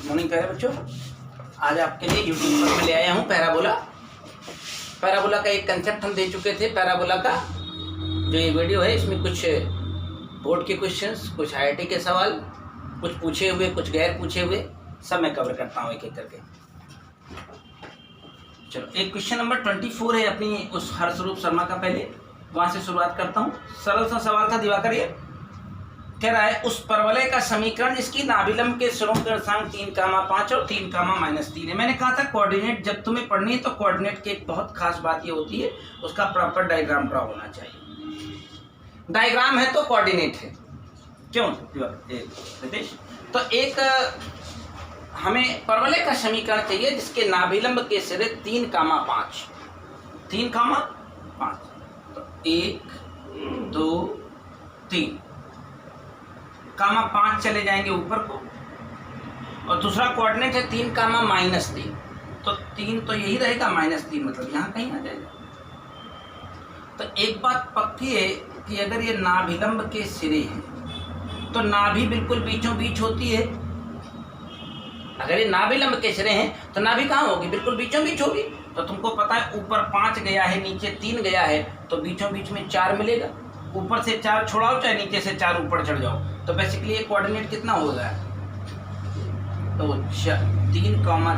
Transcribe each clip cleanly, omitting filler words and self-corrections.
Morning प्यारे बच्चों, आज आपके लिए यूट्यूब पर मैं ले आया हूँ पैराबोला। पैराबोला का एक कंसेप्ट हम दे चुके थे। पैराबोला का जो ये वीडियो है इसमें कुछ बोर्ड के क्वेश्चंस, कुछ आईआईटी के सवाल, कुछ पूछे हुए, कुछ गैर पूछे हुए, सब मैं कवर करता हूँ एक एक करके। चलो, एक क्वेश्चन नंबर 24 है अपनी उस हर्षरूप शर्मा का। पहले वहाँ से शुरुआत करता हूँ। सरल सा सवाल था दिवाकर। ये कह रहा है उस परवलय का समीकरण जिसकी नाभिलंब के सिरों के अर्धांक 3,5 और 3,-3 है। मैंने कहा था कोऑर्डिनेट जब तुम्हें पढ़नी है तो कोऑर्डिनेट की एक बहुत खास बात ये होती है उसका प्रॉपर डायग्राम ड्रा होना चाहिए। डायग्राम है तो कोऑर्डिनेट है, क्यों रितेश? तो एक हमें परवलय का समीकरण चाहिए जिसके नाभिलंब के सिरे 3,5 तो 1 2 3 5 चले जाएंगे ऊपर को, और दूसरा कोऑर्डिनेट है 3,-3 तो 3 तो यही रहेगा, -3 मतलब यहाँ कहीं आ जाएगा। तो एक बात पक्की है कि अगर ये नाभिलंब के सिरे हैं तो नाभि बिल्कुल बीचों बीच होती है। अगर ये नाभिलंब के सिरे हैं तो नाभि कहाँ होगी? बिल्कुल बीचों बीच होगी। तो तुमको पता है ऊपर 5 गया है, नीचे 3 गया है, तो बीचों बीच में 4 मिलेगा। ऊपर से 4 छोड़ाओ चाहे नीचे से 4 ऊपर चढ़ जाओ, तो बेसिकली ये कोऑर्डिनेट कितना होगा? तो 3,1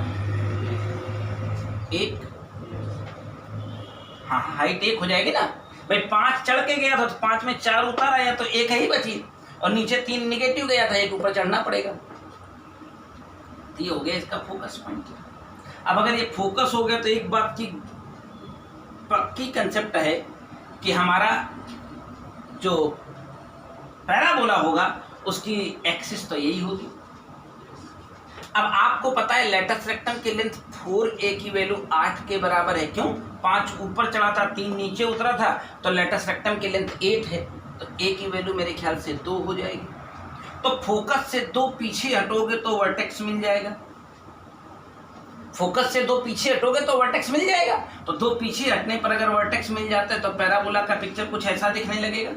हाँ, हाइट 1 हो जाएगी ना भाई। 5 चढ़ के गया था तो 5 में 4 उतार आया तो 1 ही बची, और नीचे 3 निगेटिव गया था, 1 ऊपर चढ़ना पड़ेगा। तो ये हो गया इसका फोकस पॉइंट। अब अगर ये फोकस हो गया तो एक बात की पक्की कंसेप्ट है कि हमारा जो पैराबोला होगा उसकी एक्सिस तो यही होगी। अब आपको पता है लेटस रेक्टम की लेंथ 4a की वैल्यू 8 के बराबर है। क्यों? 5 ऊपर चढ़ा था, 3 नीचे उतरा था, तो लेटस रेक्टम की लेंथ 8 है, तो a की वैल्यू मेरे ख्याल से 2 हो जाएगी। तो फोकस से 2 पीछे हटोगे तो वर्टेक्स मिल जाएगा। फोकस से 2 पीछे हटोगे तो वर्टेक्स मिल जाएगा। तो 2 पीछे हटने पर अगर वर्टेक्स मिल जाता है तो पैराबोला का पिक्चर कुछ ऐसा दिखने लगेगा।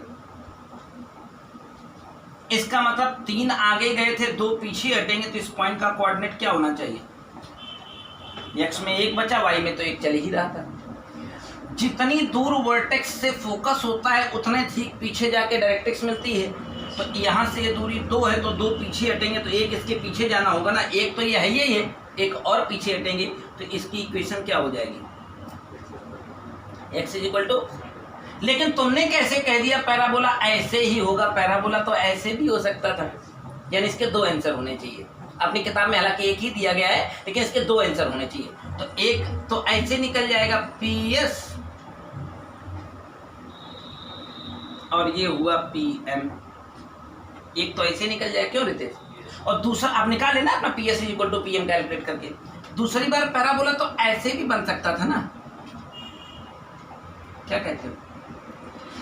इसका मतलब 3 आगे गए थे, 2 पीछे हटेंगे, तो इस पॉइंट का कोऑर्डिनेट क्या होना चाहिए? x में 1 बचा, y में तो 1 चल ही रहा था। जितनी दूर वर्टेक्स से फोकस होता है उतने ठीक पीछे जाके डायरेक्ट्रिक्स मिलती है। तो यहाँ से ये दूरी 2 है तो 2 पीछे हटेंगे तो 1 इसके पीछे जाना होगा ना। 1 तो ये है ही है, 1 और पीछे हटेंगे तो इसकी इक्वेशन क्या हो जाएगी? x = लेकिन तुमने कैसे कह दिया पैराबोला ऐसे ही होगा? पैराबोला तो ऐसे भी हो सकता था। यानी इसके 2 आंसर होने चाहिए। अपनी किताब में हालांकि 1 ही दिया गया है, लेकिन इसके 2 आंसर होने चाहिए। तो एक तो ऐसे निकल जाएगा PS, और ये हुआ PM। एक तो ऐसे निकल जाएगा, क्यों रितेश? और दूसरा आप निकाल लेना अपना PS = PM कैलकुलेट करके। दूसरी बार पैराबोला तो ऐसे भी बन सकता था ना, क्या कहते हो?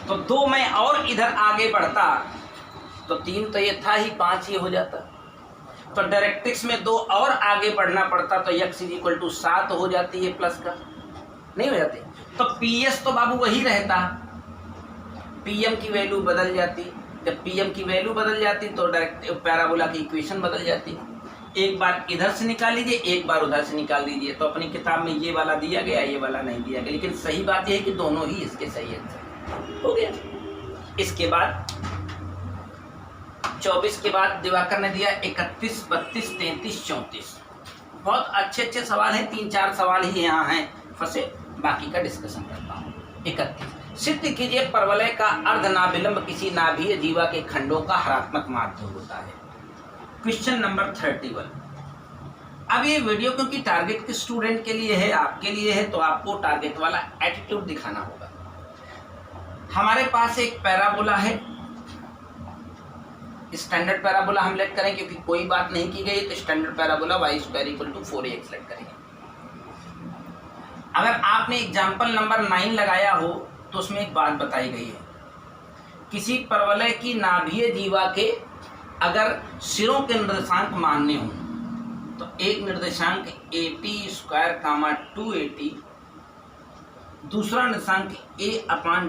तो 2 में और इधर आगे बढ़ता तो 3 तो ये था ही, 5 ही हो जाता। तो डायरेक्ट्रिक्स में 2 और आगे बढ़ना पड़ता तो x = 7 हो जाती है, प्लस का नहीं हो जाती। तो PS तो बाबू वही रहता, PM की वैल्यू बदल जाती। जब PM की वैल्यू बदल जाती तो डायरेक्ट पैराबोला की इक्वेशन बदल जाती। एक बार इधर से निकाल लीजिए, एक बार उधर से निकाल दीजिए। तो अपनी किताब में ये वाला दिया गया, ये वाला नहीं दिया गया, लेकिन सही बात यह है कि दोनों ही इसके सही आंसर हो गया। इसके बाद 24 के बाद दिवाकर ने दिया 31, 32, 33, 34। बहुत अच्छे सवाल हैं, 3-4 सवाल ही यहाँ हैं फंसे, बाकी का डिस्कशन करता हूँ। 31, सिद्ध कीजिए परवलय का अर्धनाभिलंब किसी नाभीय जीवा के खंडों का हरात्मक माध्य होता है। Question number 31। अब ये वीडियो क्योंकि टारगेट के स्टूडेंट के लिए है, आपके लिए है, तो आपको टारगेट वाला एटीट्यूड दिखाना होगा। हमारे पास एक पैराबोला है, स्टैंडर्ड पैराबोला हम लेट करें क्योंकि कोई बात नहीं की गई, तो standard parabola y² = 4ax late करेंगे। अगर आपने एग्जाम्पल नंबर 9 लगाया हो तो उसमें एक बात बताई गई है, किसी परवलय की नाभीय जीवा के अगर सिरों के निर्देशांक मानने हों तो एक निर्देशांक AT² 2AT, दूसरा निर्देशांक A/T²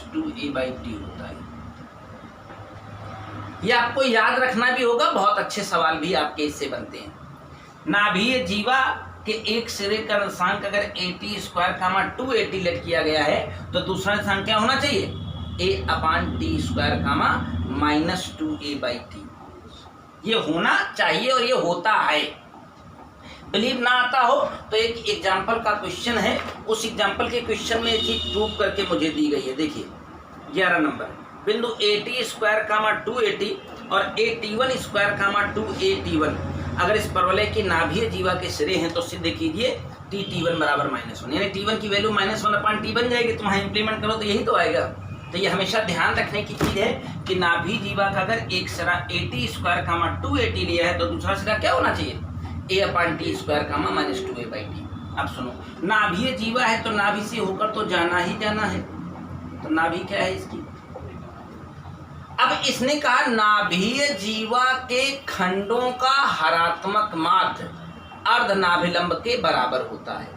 -2A/T होता है। ये आपको याद रखना भी होगा, बहुत अच्छे सवाल भी आपके इससे बनते हैं। नाभीय जीवा के एक सिरे का निर्देशांक अगर 80 स्क्वायर कामा 280 लेट किया गया है तो दूसरा निर्देशांक क्या होना चाहिए, a/t स्क्वायर कामा -2a/t। ये होना चाहिए और ये होता है। बिलीव ना आता हो तो एक एग्जाम्पल का क्वेश्चन है, उस एग्जाम्पल के क्वेश्चन में ये चीज प्रूव करके मुझे दी गई है। देखिए 11 नंबर, बिंदु 80 स्क्वायर कामा 280 और 81 स्क्वायर कामा 281 अगर इस परवलय की नाभीय जीवा के सिरे हैं तो सिद्ध कीजिए t1 बराबर -1, यानी t1 की वैल्यू -1/t बन जाएगी। तुम इंप्लीमेंट करो तो यही तो आएगा। तो ये हमेशा ध्यान रखने की चीज है कि नाभीय जीवा का अगर एक सिरा 80 स्क्वायर कामा 280 लिया है तो दूसरा सिरा क्या होना चाहिए, a/t स्क्वायर कामा -2a/t। अब सुनो, नाभीय जीवा है तो नाभि से होकर तो जाना ही जाना है, तो नाभि क्या है इसकी। अब इसने कहा नाभीय जीवा के खंडों का हरात्मक माध्य अर्धनाभिलंब के बराबर होता है।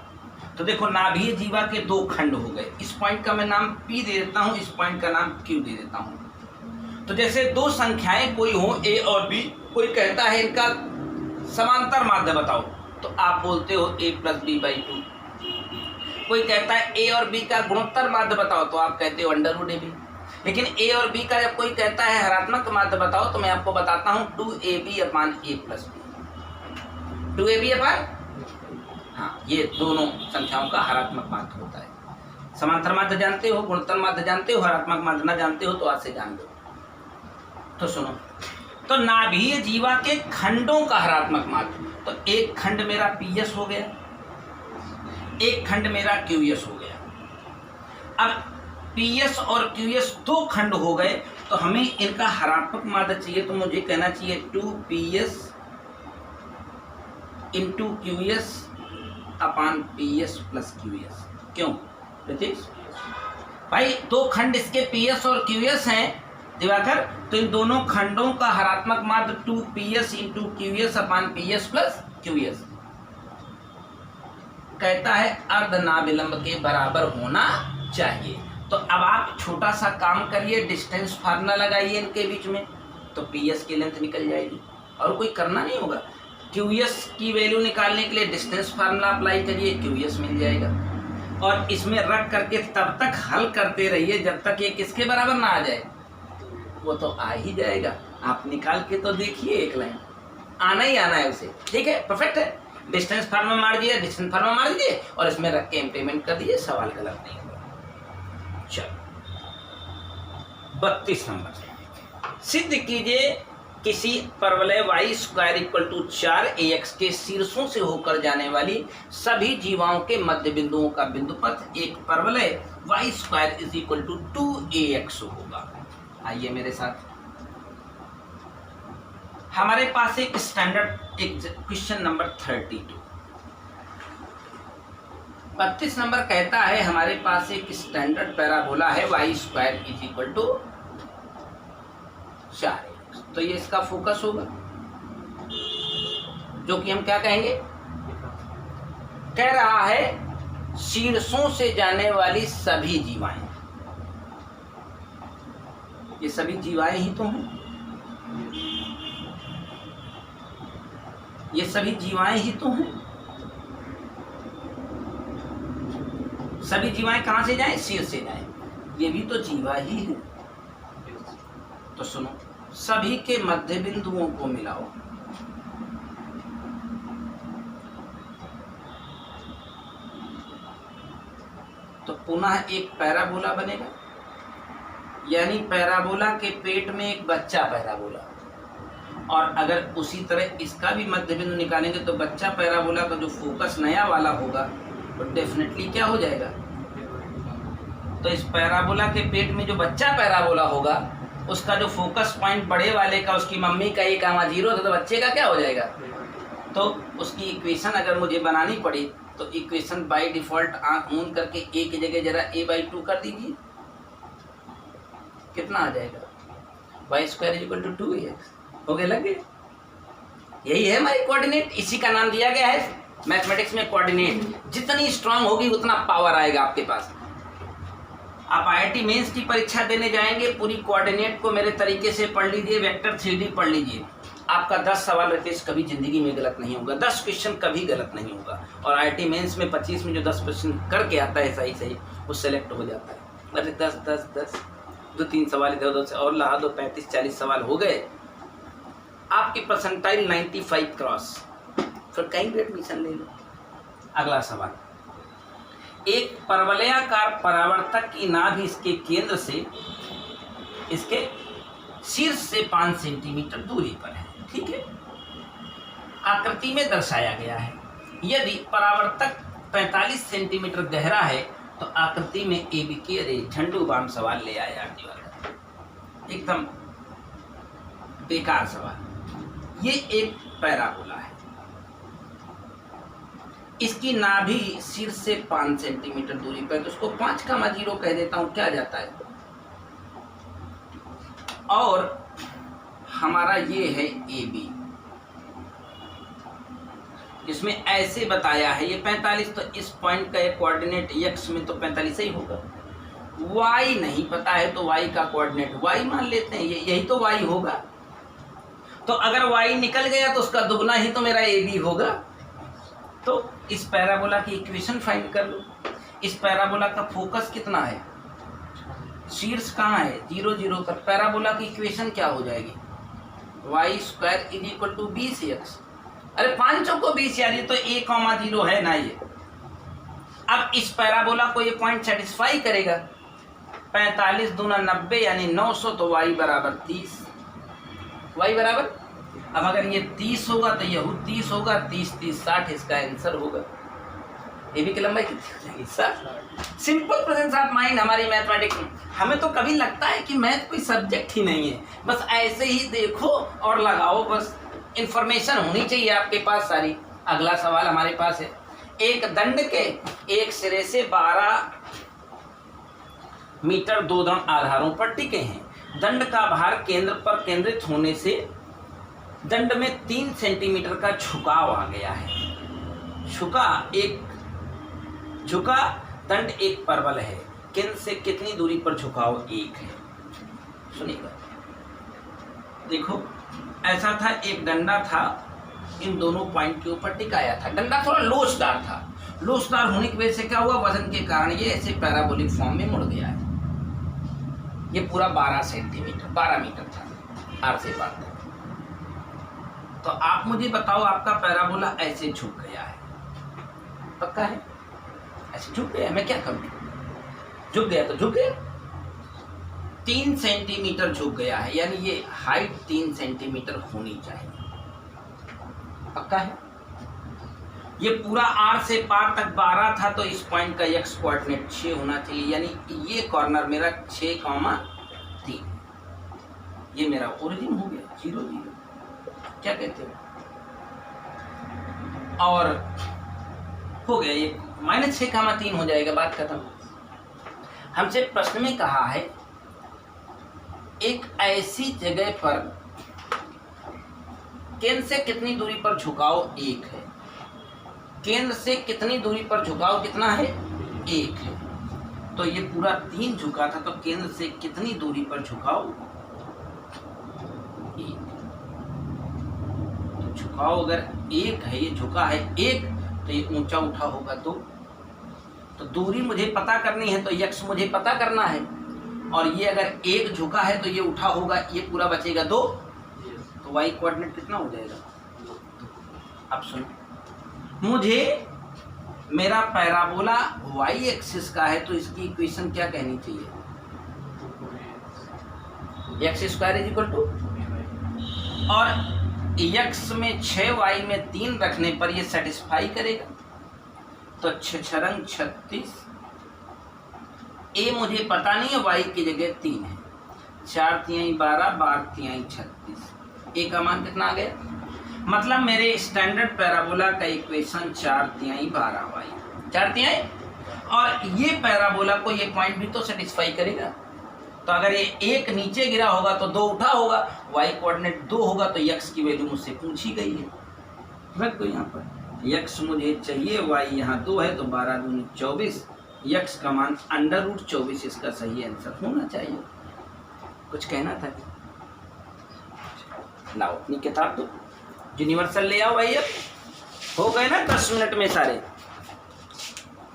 तो देखो नाभीय जीवा के दो खंड हो गए, इस पॉइंट का मैं नाम P दे देता हूं, इस पॉइंट का नाम Q दे देता हूं। तो जैसे दो संख्याएं कोई हो A और B, कोई कहता है इनका समांतर माध्य बताओ तो आप बोलते हो a + b/2। कोई कहता है A और B का गुणोत्तर माध्य बताओ तो आप कहते हो √AB। लेकिन A और B का जब कोई कहता है हरात्मक माध्य बताओ तो मैं आपको बताता हूं 2ab/a + b। 2ab/, हाँ, ये दोनों संख्याओं का हरात्मक माध्य होता है। समांतर माध्य जानते हो, गुणोत्तर माध्य जानते हो, हरात्मक माध्य ना जानते हो तो आज से जान लो। तो सुनो, तो नाभीय जीवा के खंडों का हरात्मक माध्य, तो एक खंड मेरा PS हो गया, एक खंड मेरा QS हो गया। अब PS और QS दो खंड हो गए तो हमें इनका हरात्मक माध्य चाहिए, तो मुझे कहना चाहिए 2PS × QS / PS + QS। क्यों प्रतीश भाई, दो खंड इसके PS और QS हैं दिवाकर, तो इन दोनों खंडों का हरात्मक माध्य 2PS × QS / PS + QS कहता है अर्धनाभिलंब के बराबर होना चाहिए। तो अब आप छोटा सा काम करिए, डिस्टेंस फार्मूला लगाइए इनके बीच में, तो PS की लेंथ निकल जाएगी और कोई करना नहीं होगा। QS की वैल्यू निकालने के लिए डिस्टेंस फार्मूला अप्लाई करिए, QS मिल जाएगा। और इसमें रख करके तब तक हल करते रहिए जब तक ये किसके बराबर ना आ जाए, वो तो आ ही जाएगा। आप निकाल के तो देखिए, एक लाइन आना ही आना है उसे, ठीक है, परफेक्ट है। डिस्टेंस फार्मूला मार दिया, डिस्टेंस फार्मूला मार दीजिए और इसमें रख के इम्प्लीमेंट कर दीजिए, सवाल गलत नहीं होगा। चलो 32 नंबर, सिद्ध कीजिए किसी परवलय y² = 4ax के शीर्षों से होकर जाने वाली सभी जीवाओं के मध्य बिंदुओं का बिंदुपथ एक परवलय y² = 2ax होगा। आइए मेरे साथ, हमारे पास एक स्टैंडर्ड एक क्वेश्चन नंबर 32 32 नंबर कहता है हमारे पास एक स्टैंडर्ड पैराबोला है y² = 4ax। तो ये इसका फोकस होगा, जो कि हम क्या कहेंगे, कह रहा है शीर्षों से जाने वाली सभी जीवाएं, ये सभी जीवाएं ही तो हैं, ये सभी जीवाएं ही तो हैं। सभी जीवाएं कहां से जाएं, शीर्ष से जाएं, ये भी तो जीवा ही है। तो सुनो, सभी के मध्य बिंदुओं को मिलाओ, तो पुनः एक पैराबोला बनेगा, यानी पैराबोला के पेट में एक बच्चा पैराबोला, और अगर उसी तरह इसका भी मध्य बिंदु निकालेंगे तो बच्चा पैराबोला का जो फोकस नया वाला होगा वो डेफिनेटली क्या हो जाएगा। तो इस पैराबोला के पेट में जो बच्चा पैराबोला होगा उसका जो फोकस पॉइंट बड़े वाले का, उसकी मम्मी का a, 0 था, तो बच्चे का क्या हो जाएगा। तो उसकी इक्वेशन अगर मुझे बनानी पड़ी तो इक्वेशन बाय डिफॉल्ट आंख मूंद करके a की जगह जरा a/2 कर दीजिए, कितना आ जाएगा, y² = 2ax हो गया, लग गया। यही है हमारी कोऑर्डिनेट, इसी का नाम दिया गया है मैथमेटिक्स में कोऑर्डिनेट। जितनी स्ट्रांग होगी उतना पावर आएगा आपके पास। आप IIT मेंस की परीक्षा देने जाएंगे, पूरी कोऑर्डिनेट को मेरे तरीके से पढ़ लीजिए, वेक्टर 3D पढ़ लीजिए, आपका 10 सवाल रितेश कभी जिंदगी में गलत नहीं होगा, 10 क्वेश्चन कभी गलत नहीं होगा। और IIT मेंस में 25 में जो 10 क्वेश्चन करके आता है सही सही, वो सेलेक्ट हो जाता है। अरे 10 2-3 सवाल इधर उधर से और ला दो, 35-40 सवाल हो गए, आपकी परसेंटाइल 95 क्रॉस, फिर कहीं भी एडमिशन ले लो। अगला सवाल, एक परवलयाकार परावर्तक की नाभि इसके केंद्र से इसके शीर्ष से 5 सेंटीमीटर दूरी पर है, ठीक है, आकृति में दर्शाया गया है। यदि परावर्तक 45 सेंटीमीटर गहरा है तो आकृति में AB की, अरे झंडू बाम सवाल ले आया एकदम बेकार सवाल। ये एक पैराबोला है, इसकी नाभि शीर्ष से 5 सेंटीमीटर दूरी पर, तो उसको 5,0 कह देता हूं, क्या जाता है। और हमारा ये है AB, इसमें ऐसे बताया है ये 45, तो इस पॉइंट का एक कोऑर्डिनेट x में तो 45 ही होगा। y नहीं पता है तो y का कोऑर्डिनेट y मान लेते हैं, यही तो y होगा। तो अगर y निकल गया तो उसका दुगना ही तो मेरा AB होगा। तो इस पैराबोला की इक्वेशन फाइंड कर लो। इस पैराबोला का फोकस कितना है, शीर्ष कहाँ है, 0 0 पर। पैराबोला की इक्वेशन क्या हो जाएगी, y² = 20x। अरे 5 को 20 यार, ये तो a,0 है ना ये। अब इस पैराबोला को ये पॉइंट सेटिस्फाई करेगा, 45 दूना 90 यानी 900, तो y बराबर 30, y बराबर, अब अगर ये 30 होगा तो ये 30 होगा, 30 30 60, इसका आंसर होगा। AB की लंबाई कितनी हो जाएगी, 60। सिंपल प्रेजेंस ऑफ माइंड हमारी मैथमेटिक्स में। हमें तो कभी लगता है कि मैथ कोई सब्जेक्ट ही नहीं है, बस ऐसे ही देखो और लगाओ, बस इंफॉर्मेशन होनी चाहिए आपके पास सारी। अगला सवाल हमारे पास है, एक दंड के एक सिरे से 12 मीटर 2 दम आधारों पर टिके हैं। दंड का भार केंद्र पर केंद्रित होने से दंड में 3 सेंटीमीटर का झुकाव आ गया है। झुका दंड एक परवल है, केंद्र से कितनी दूरी पर झुकाव 1 है। सुनिएगा, देखो ऐसा था, एक डंडा था, इन दोनों पॉइंट के ऊपर टिकाया था। डंडा थोड़ा लोचदार था, लोचदार होने की वजह से क्या हुआ, वजन के कारण ये ऐसे पैराबोलिक फॉर्म में मुड़ गया है। ये पूरा 12 मीटर था, आर से पार तक। तो आप मुझे बताओ, आपका पैराबोला ऐसे झुक गया है, पक्का है, ऐसे झुक गया, मैं क्या करूं, झुक गया तो झुक गया। 3 सेंटीमीटर झुक गया है, यानी ये हाइट 3 सेंटीमीटर होनी चाहिए, पक्का है। ये पूरा आर से पार तक 12 था, तो इस पॉइंट का x कोऑर्डिनेट 6 होना चाहिए, यानी ये कॉर्नर मेरा 6,3, ये मेरा ओरिजिन हो गया 0 0, क्या कहते हो। और हो गया ये -6,3 हो जाएगा, बात खत्म। हमसे प्रश्न में कहा है, एक ऐसी जगह पर केंद्र से कितनी दूरी पर झुकाव 1 है, केंद्र से कितनी दूरी पर झुकाव कितना है, 1 है। तो ये पूरा 3 झुका था, तो केंद्र से कितनी दूरी पर झुकाव 1। तो झुकाव अगर 1 है, ये झुका है 1, तो ये ऊंचा उठा होगा 2। तो दूरी मुझे पता करनी है, तो x मुझे पता करना है, और ये अगर 1 झुका है तो ये उठा होगा, ये पूरा बचेगा 2, तो y कोऑर्डिनेट कितना हो जाएगा। अब सुनो, मुझे मेरा पैराबोला y एक्सिस का है, तो इसकी इक्वेशन क्या कहनी चाहिए, x² और x में 6y में 3 रखने पर ये सेटिस्फाई करेगा, तो 6 छरंग 36, ए मुझे पता नहीं है, y की जगह 3 है, 4 तिहाई 12, 12 तिहाई 36, ए का मान कितना आ गया, मतलब मेरे स्टैंडर्ड पैराबोला का इक्वेशन 4 तिहाई 12y, 4 तिहाई, और ये पैराबोला को ये पॉइंट भी तो सेटिस्फाई करेगा। तो अगर ये 1 नीचे गिरा होगा तो 2 उठा होगा, y कोऑर्डिनेट 2 होगा, तो x की वैल्यू मुझसे पूछी गई है, रख दो यहाँ पर, x मुझे चाहिए, y यहाँ 2 है, तो 12 दूनी 24, यक्स का मान √24 इसका सही आंसर होना चाहिए। कुछ कहना था? लाओ अपनी किताब दो, यूनिवर्सल ले आओ भाई। अब हो गए ना 10 मिनट में सारे।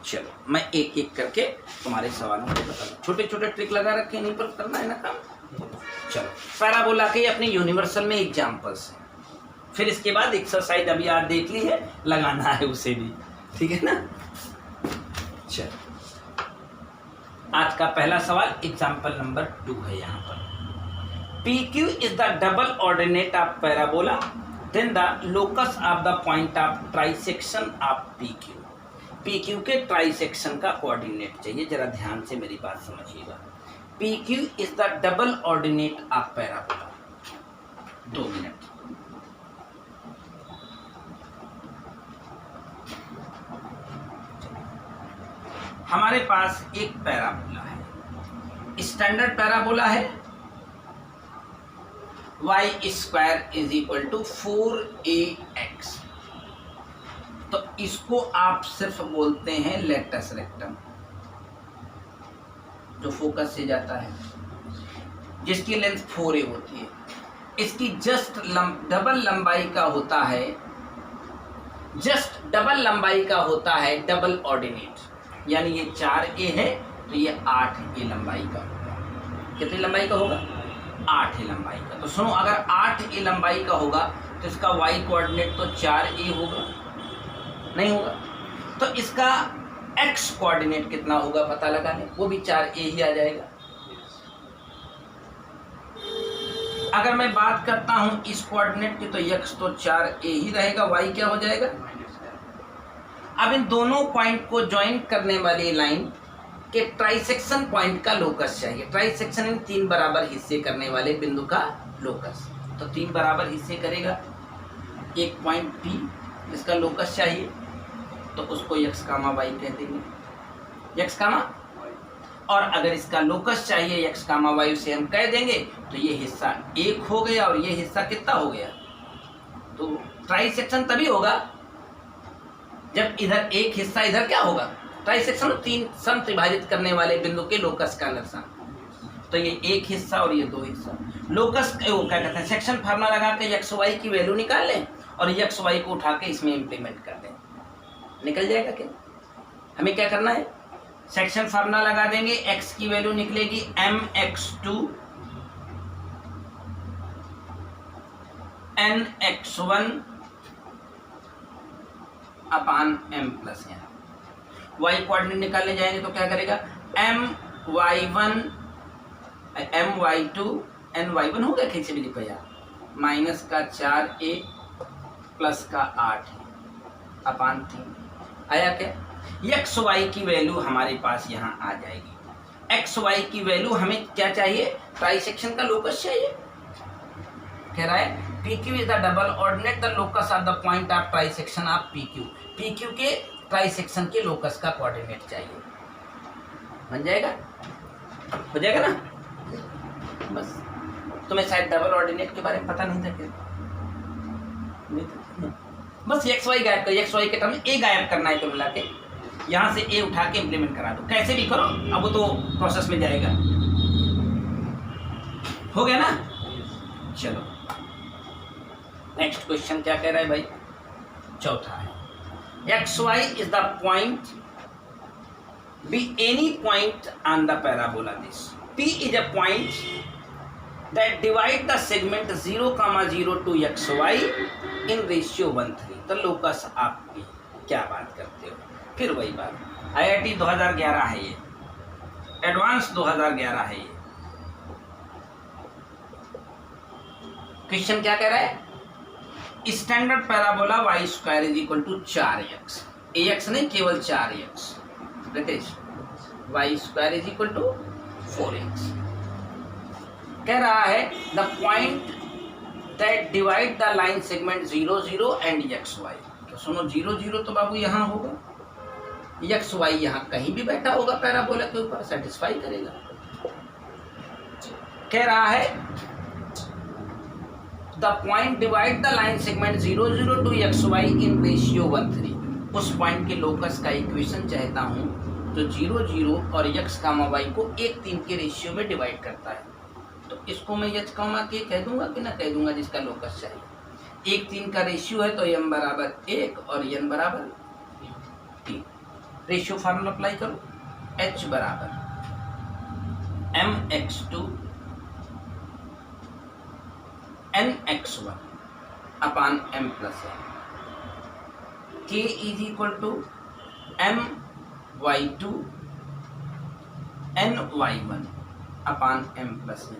चलो मैं एक एक करके तुम्हारे सवालों को बता दूं। छोटे छोटे ट्रिक लगा रखे, नहीं पर करना है ना काम। चलो पैराबोला के अपने यूनिवर्सल में एग्जाम्पल्स हैं, फिर इसके बाद एक्सरसाइज अभी आज देख ली है, लगाना है उसे भी, ठीक है ना। चलो आज का पहला सवाल एग्जाम्पल नंबर 2 है। यहाँ पर PQ is the double ordinate of parabola, then the locus of the point of trisection of PQ। PQ के ट्राइसेक्शन का कोऑर्डिनेट चाहिए, जरा ध्यान से मेरी बात समझिएगा। PQ is the double ordinate of parabola। 2 minute. हमारे पास एक पैराबोला है, स्टैंडर्ड पैराबोला है y² = 4ax। तो इसको आप सिर्फ बोलते हैं लेटस रेक्टम, जो फोकस से जाता है, जिसकी लेंथ 4a होती है। इसकी जस्ट डबल लंबाई का होता है, डबल ऑर्डिनेट, यानी ये 4a है तो ये 8a लंबाई का होगा। कितनी लंबाई का होगा? 8a लंबाई का। तो सुनो, अगर 8a लंबाई का होगा तो इसका y कोऑर्डिनेट तो 4a होगा, नहीं होगा। तो इसका x कोऑर्डिनेट कितना होगा पता लगा लें, वो भी 4a ही आ जाएगा। अगर मैं बात करता हूं इस कोऑर्डिनेट की तो x तो 4a ही रहेगा, y क्या हो जाएगा? अब इन दोनों पॉइंट को ज्वाइन करने वाली लाइन के ट्राइसेक्शन पॉइंट का लोकस चाहिए। ट्राइसेक्शन इन 3 बराबर हिस्से करने वाले बिंदु का लोकस। तो 3 बराबर हिस्से करेगा एक पॉइंट P, इसका लोकस चाहिए तो उसको x, y कह देंगे, x, और अगर इसका लोकस चाहिए x, y उसे हम कह देंगे। तो ये हिस्सा 1 हो गया और ये हिस्सा कितना हो गया? तो ट्राइसेक्शन तभी होगा जब इधर एक हिस्सा, इधर क्या होगा? ट्राइसेक्शन 3 समत्रिभाजित करने वाले बिंदु के लोकस का दर्शान। तो ये एक हिस्सा और ये 2 हिस्सा। लोकस वो क्या कहते हैं, सेक्शन फार्मूला लगा के x, y की वैल्यू निकाल लें और x, y को उठा के इसमें इंप्लीमेंट कर दें, निकल जाएगा। क्या हमें क्या करना है? सेक्शन फार्मूला लगा देंगे, x की वैल्यू निकलेगी mx2 nx1 upon m plus n। y coordinate निकालने जाएंगे तो क्या करेगा? my1 my2 ny1 हो गया, कैसे भी लिखो यार, माइनस का 4a प्लस का 8 अपान 3 आया। क्या x, y की वैल्यू हमारे पास यहाँ आ जाएगी। x, y की वैल्यू हमें क्या चाहिए? ट्राइसेक्शन का लोकस चाहिए। कह रहा है PQ is the double ordinate, the locus of the point of trisection of PQ। PQ के ट्राइसेक्शन के लोकस का कोऑर्डिनेट चाहिए। बन जाएगा? हो जाएगा ना? बस तुम्हें शायद डबल ऑर्डिनेट के बारे में पता नहीं था क्या? बस x, y गायब कर, x, y के टर्म में a गायब करना है, तो मिला के यहाँ से a उठा के इम्प्लीमेंट करा दो, कैसे भी करो, अब वो तो प्रोसेस में जाएगा। हो गया ना? चलो नेक्स्ट क्वेश्चन क्या कह रहा है भाई? चौथा है, xy is the point, be any point on the parabola this। P is a point that divide the segment 0,0 to xy in ratio 1:3। तो लोकस आप P, क्या बात करते हो? फिर वही बात, IIT 2011 है ये, एडवांस 2011 है ये। क्वेश्चन क्या कह रहा है? Standard parabola y² = 4x, ax नहीं केवल 4x, रितेश, y² = 4x। कह रहा है the point that divide the line segment 0, 0 and xy। तो सुनो 0, 0 तो बाबू यहाँ होगा, xy यहाँ कहीं भी बैठा होगा पैराबोला के ऊपर, सेटिस्फाई करेगा। कह रहा है the point divide the line segment 0, 0 to xy in ratio 1:3। उस पॉइंट के लोकस का इक्वेशन चाहता हूं जो 0 0 और x कामा y को 1 3 के रेशियो में डिवाइड करता है। तो इसको मैं h कामा k कह दूंगा कि ना कह दूंगा, जिसका लोकस चाहिए। 1 3 का रेशियो है तो m बराबर 1 और n बराबर 3। रेशियो फार्मूला अप्लाई करो, h बराबर mx2 nx1 upon m plus n, k is equal to my2 ny1 upon m plus n।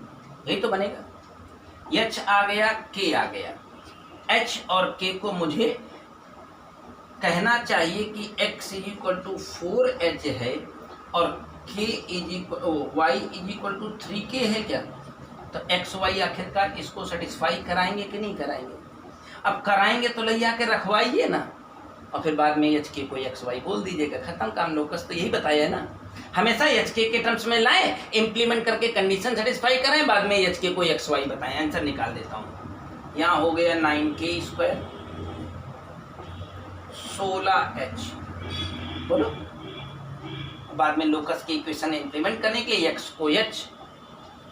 यही तो बनेगा। h आ गया, k आ गया। h और k को मुझे कहना चाहिए कि x is equal to 4h है और k is equal y is equal to 3k है क्या? तो x y आखिरकार इसको सेटिस्फाई कराएंगे कि नहीं कराएंगे? अब कराएंगे तो ले आके रखवाइए ना, और फिर बाद में एच के कोई एक्स वाई बोल दीजिएगा, खत्म काम। लोकस तो यही बताया है ना, हमेशा एच के टर्म्स में लाए, इम्प्लीमेंट करके कंडीशन सेटिस्फाई करें, बाद में एच के कोई एक्स वाई बताएं। आंसर निकाल देता हूँ। यहाँ हो गया 9k² 16h, बोलो। बाद में लोकस की इक्वेशन इम्प्लीमेंट करने के लिए x को h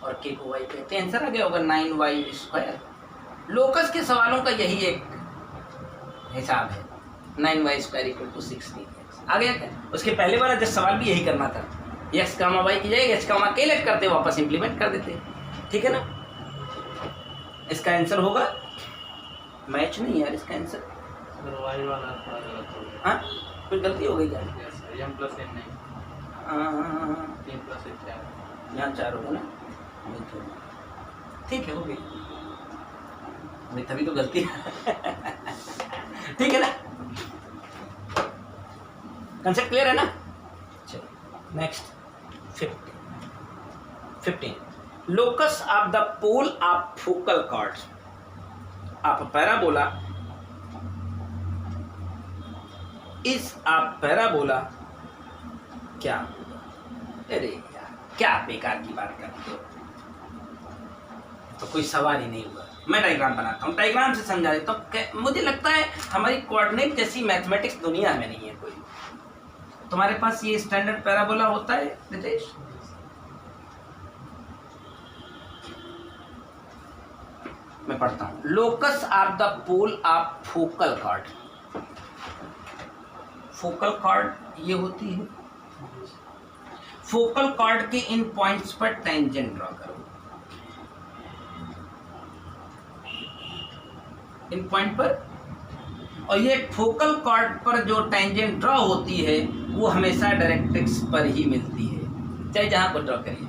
और k को y कहते हैं। आंसर आ गया होगा 9y²। लोकस के सवालों का यही एक हिसाब है, 9y² = 16x। आ गया क्या? उसके पहले वाला जो सवाल भी यही करना था, x कामा y की जगह h कामा k लेट करते, वापस इंप्लीमेंट कर देते। ठीक है ना? इसका आंसर होगा मैच नहीं यार, इसका आंसर y वाला थोड़ा गलत हो गया। हाँ कुछ गलती हो गई क्या? m + n नहीं, हाँ 3 + 1 4। यहाँ 4 होगा ना, ठीक है, हो गई भाई, तभी तो गलती ठीक है ना? कंसेप्ट क्लियर है ना? चलो next 15 locus of the pole of focal chord of parabola इस ऑफ पैराबोला क्या? अरे यार क्या बेकार की बात करते हो, तो कोई सवाल ही नहीं हुआ। मैं डायग्राम बनाता हूँ, डायग्राम से समझा देता हूँ। मुझे लगता है हमारी कोऑर्डिनेट जैसी मैथमेटिक्स दुनिया में नहीं है कोई। तुम्हारे पास ये स्टैंडर्ड पैराबोला होता है नितेश? मैं पढ़ता हूँ। Locus of the pole of focal chord. Focal chord ये होती है। फोकल कॉर्ड के इन पॉइंट्स पर टेंजेंट ड्रॉ करो। इन पॉइंट पर, और ये फोकल कॉर्ड पर जो टेंजेंट ड्रॉ होती है वो हमेशा डायरेक्ट्रिक्स पर ही मिलती है, चाहे जहां पर ड्रॉ करिए।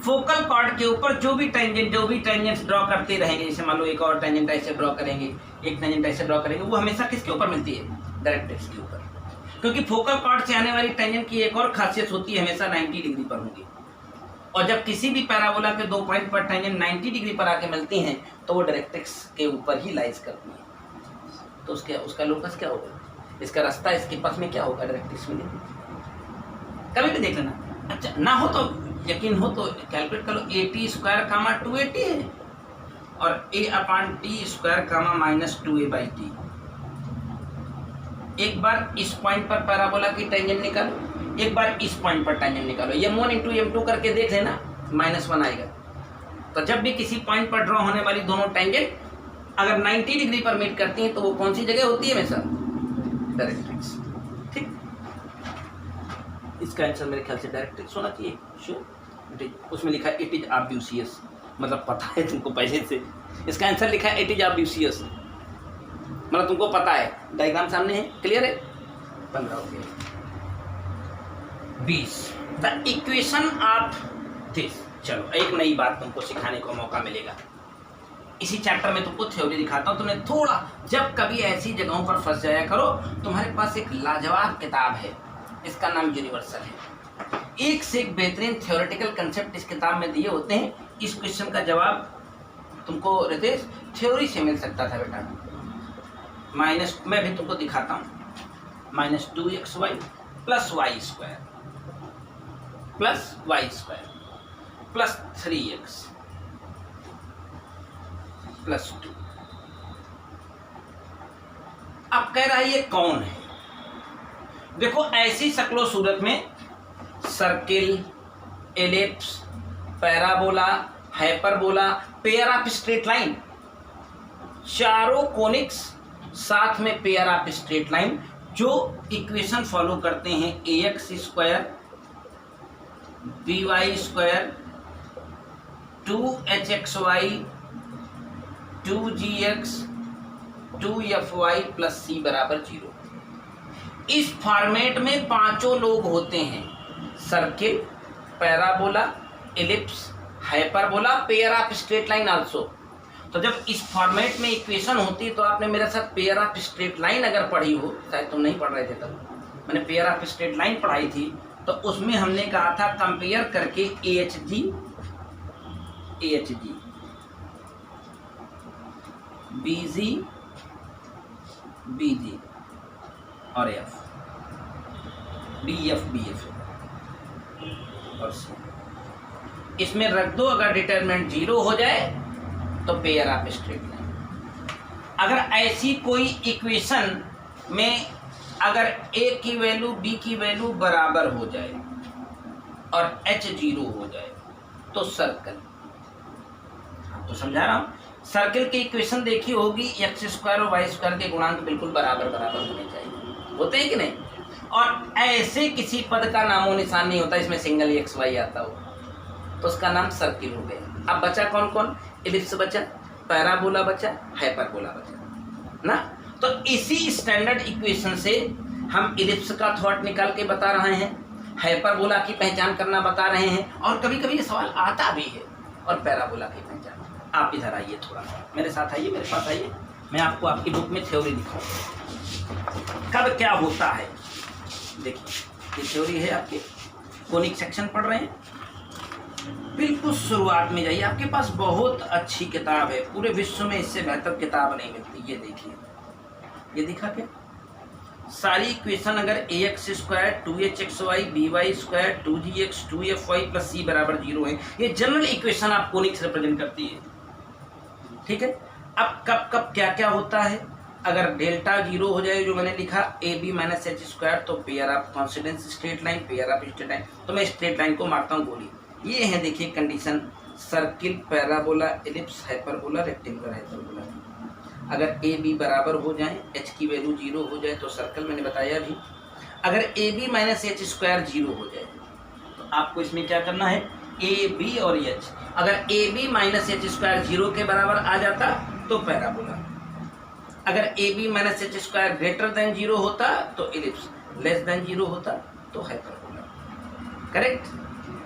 फोकल कॉर्ड के ऊपर जो भी टेंजेंट्स ड्रॉ करते रहेंगे, जैसे मान लो एक और टेंजेंट ऐसे ड्रॉ करेंगे, एक टेंजेंट ऐसे ड्रॉ करेंगे, वो हमेशा किसके ऊपर मिलती है? डायरेक्ट्रिक्स के ऊपर। क्योंकि फोकल कॉर्ड से आने वाली टेंजेंट की एक और खासियत होती है, हमेशा 90 डिग्री पर होंगी। और जब किसी भी पैराबोला के 2 पॉइंट पर टेंजेंट 90 डिग्री पर आके मिलती हैं तो वो डायरेक्ट्रिक्स के ऊपर ही लाइज करती हैं। तो उसका लोकस क्या होगा? इसका रास्ता इसके पथ में क्या होगा? डायरेक्ट्रिक्स में। कभी भी देख लेना। अच्छा ना हो तो यकीन हो तो कैलकुलेट कर लो। AT² 280 है और A/T² -2A/T। एक बार इस पॉइंट पर पैराबोला की टेंजेंट निकालो, एक बार इस पॉइंट पर टेंजेंट निकालो। M1 × M2 करके देख लेना, -1 आएगा। तो जब भी किसी पॉइंट पर ड्रॉ होने वाली दोनों टेंजेंट अगर 90 डिग्री पर मीट करती हैं तो वो कौन सी जगह होती है? हमेशा डायरेक्ट्रिक्स। ठीक, इसका आंसर मेरे ख्याल से डायरेक्ट्रिक्स होना चाहिए। श्योर, उसमें लिखा है इट इज ऑब्वियस, मतलब पता है तुमको पहले से। इसका आंसर लिखा है इट इज ऑब्वियस, मतलब तुमको पता है। डायग्राम सामने है, क्लियर है? 15 हो गया। 20 द इक्वेशन ऑफ दिस। चलो एक नई बात तुमको सिखाने को मौका मिलेगा। इसी चैप्टर में तुमको थ्योरी दिखाता हूँ। तुम्हें थोड़ा, जब कभी ऐसी जगहों पर फंस जाया करो, तुम्हारे पास एक लाजवाब किताब है, इसका नाम यूनिवर्सल है। एक से एक बेहतरीन थ्योरेटिकल कंसेप्ट इस किताब में दिए होते हैं। इस क्वेश्चन का जवाब तुमको रितेश थ्योरी से मिल सकता था बेटा। मैं भी तुमको दिखाता हूँ। -2xy + y² + y² + 3x + 2। अब कह रहा है ये कौन है? देखो ऐसी शक्लो सूरत में circle, ellipse, parabola, hyperbola, pair of straight line, चारों कोनिक्स साथ में पेयर ऑफ स्ट्रेट लाइन जो इक्वेशन फॉलो करते हैं ax square by square 2hxy 2gx 2fy plus c बराबर 0। इस फॉर्मेट में पांचों लोग होते हैं, circle, parabola, ellipse, hyperbola, pair of straight line also. तो जब इस फॉर्मेट में इक्वेशन होती है तो आपने मेरे साथ पेयर ऑफ स्ट्रेट लाइन अगर पढ़ी हो, शायद तुम नहीं पढ़ रहे थे तब, मैंने पेयर ऑफ स्ट्रेट लाइन पढ़ाई थी, तो उसमें हमने कहा था कंपेयर करके AHG BG और BF और C। इसमें रख दो, अगर डिटरमिनेंट 0 हो जाए तो पेयर ऑफ स्ट्रेट लाइन। अगर ऐसी कोई इक्वेशन में अगर A की वैल्यू B की वैल्यू बराबर हो जाए और H 0 हो जाए तो सर्कल, आपको समझा रहा हूं, सर्कल की इक्वेशन देखी होगी, x स्क्वायर और y स्क्वायर के गुणांक बिल्कुल बराबर बराबर होने चाहिए, होते हैं कि नहीं? और ऐसे किसी पद का नामो निशान नहीं होता इसमें सिंगल x y आता हो, तो उसका नाम सर्किल हो गया। अब बचा कौन कौन? एलिप्स बचा, पैराबोला बचा, हाइपरबोला बचा ना। तो इसी स्टैंडर्ड इक्वेशन से हम एलिप्स का थॉट निकाल के बता रहे हैं, हाइपरबोला की पहचान करना बता रहे हैं, और कभी कभी ये सवाल आता भी है, और पैराबोला की पहचान। आप इधर आइए, थोड़ा सा मेरे साथ आइए, मेरे पास आइए, मैं आपको आपकी बुक में थ्योरी दिखाऊंगा कब क्या होता है। देखिए ये थ्योरी है आपके, कोनिक सेक्शन पढ़ रहे हैं, बिल्कुल शुरुआत में जाइए, आपके पास बहुत अच्छी किताब है, पूरे विश्व में इससे बेहतर किताब नहीं मिलती। ये देखिए, ये दिखा क्या, सारी इक्वेशन अगर ax square 2hxy by square 2gx 2fy plus c बराबर 0 है, ये जनरल इक्वेशन आप कोनिक्स रिप्रेजेंट करती है, ठीक है। अब कब कब क्या क्या होता है, अगर डेल्टा 0 हो जाए, जो मैंने लिखा ab माइनस h स्क्वायर, तो pair of coincidence straight line, pair of straight line, तो मैं स्ट्रेट लाइन को मारता हूँ गोली। ये है देखिए condition, circle, parabola, ellipse, hyperbola, rectangular, hyperbola. अगर ए बी बराबर हो जाए, एच की वैल्यू 0 हो जाए तो सर्कल, मैंने बताया भी। अगर A B minus H square 0 हो जाए तो आपको इसमें क्या करना है, ए बी और एच। अगर A B minus H square 0 के बराबर आ जाता तो पैराबोला, अगर A B minus H square greater than 0 होता तो एलिप्स, लेस देन 0 होता तो हाइपरबोला। करेक्ट,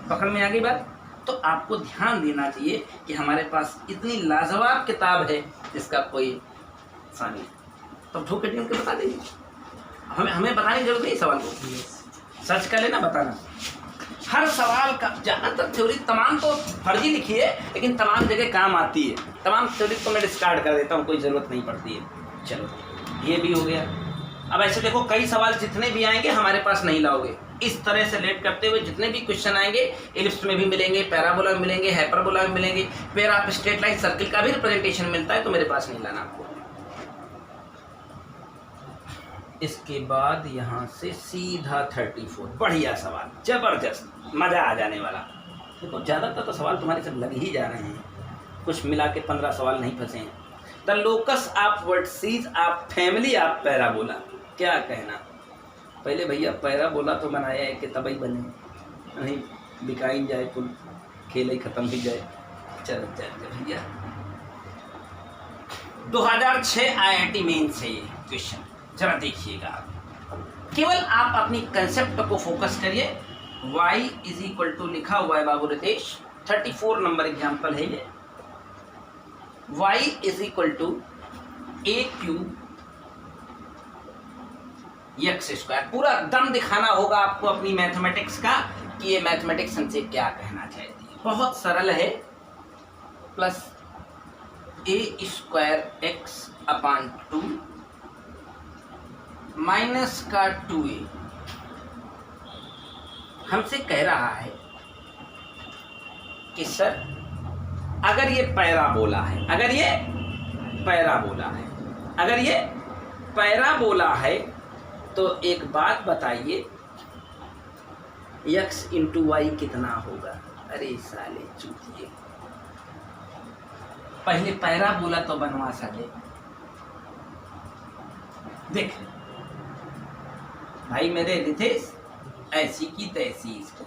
पकड़ में आ गई बात। तो आपको ध्यान देना चाहिए कि हमारे पास इतनी लाजवाब किताब है जिसका कोई सानी, तो ठोक के बता दीजिए, हमें बताने की जरूरत नहीं, सवाल को सर्च कर लेना, बताना। हर सवाल का ज़्यादातर थ्योरी, तमाम तो फर्जी लिखी है लेकिन तमाम जगह काम आती है, तमाम थ्योरी तो मैं डिस्कार्ड कर देता हूँ, कोई ज़रूरत नहीं पड़ती है। चलो ये भी हो गया। अब ऐसे देखो, कई सवाल जितने भी आएंगे हमारे पास नहीं लाओगे, इस तरह से लेट करते हुए जितने भी क्वेश्चन आएंगे, एलिप्स में भी मिलेंगे, पैराबोला में मिलेंगे, हाइपरबोला में मिलेंगे, pair of straight line, circle का भी रिप्रेजेंटेशन मिलता है, तो मेरे पास नहीं लाना आपको। इसके बाद यहाँ से सीधा 34, बढ़िया सवाल, जबरदस्त, मजा आ जाने वाला। देखो ज़्यादातर तो सवाल तुम्हारे सब लग ही जा रहे हैं, कुछ मिला के 15 सवाल नहीं फंसे हैं। The locus of vertices of family of parabola, क्या कहना। पहले भैया पैराबोला तो बनाया है कि तभी बने, नहीं बिकाई जाए कुल, खेल ही खत्म ही जाए। चलो भैया, 2006 IIT मेन से ये क्वेश्चन, जरा देखिएगा। केवल आप अपनी कंसेप्ट को फोकस करिए। y इज इक्वल टू लिखा हुआ है बाबू रितेश, 34 नंबर एग्जाम्पल है ये। y is equal to a cube x square. पूरा दम दिखाना होगा आपको अपनी मैथमेटिक्स का कि ये मैथमेटिक्स हमसे क्या कहना चाहती है। बहुत सरल है, plus a square x upon 2 minus का 2a। हमसे कह रहा है कि सर अगर ये पैराबोला है, अगर ये पैराबोला है तो एक बात बताइए, x इंटू वाई कितना होगा? अरे साले चूतिए, पहले पैराबोला तो बनवा साले। देख भाई मेरे रितेश, ऐसी की तैसी इसको,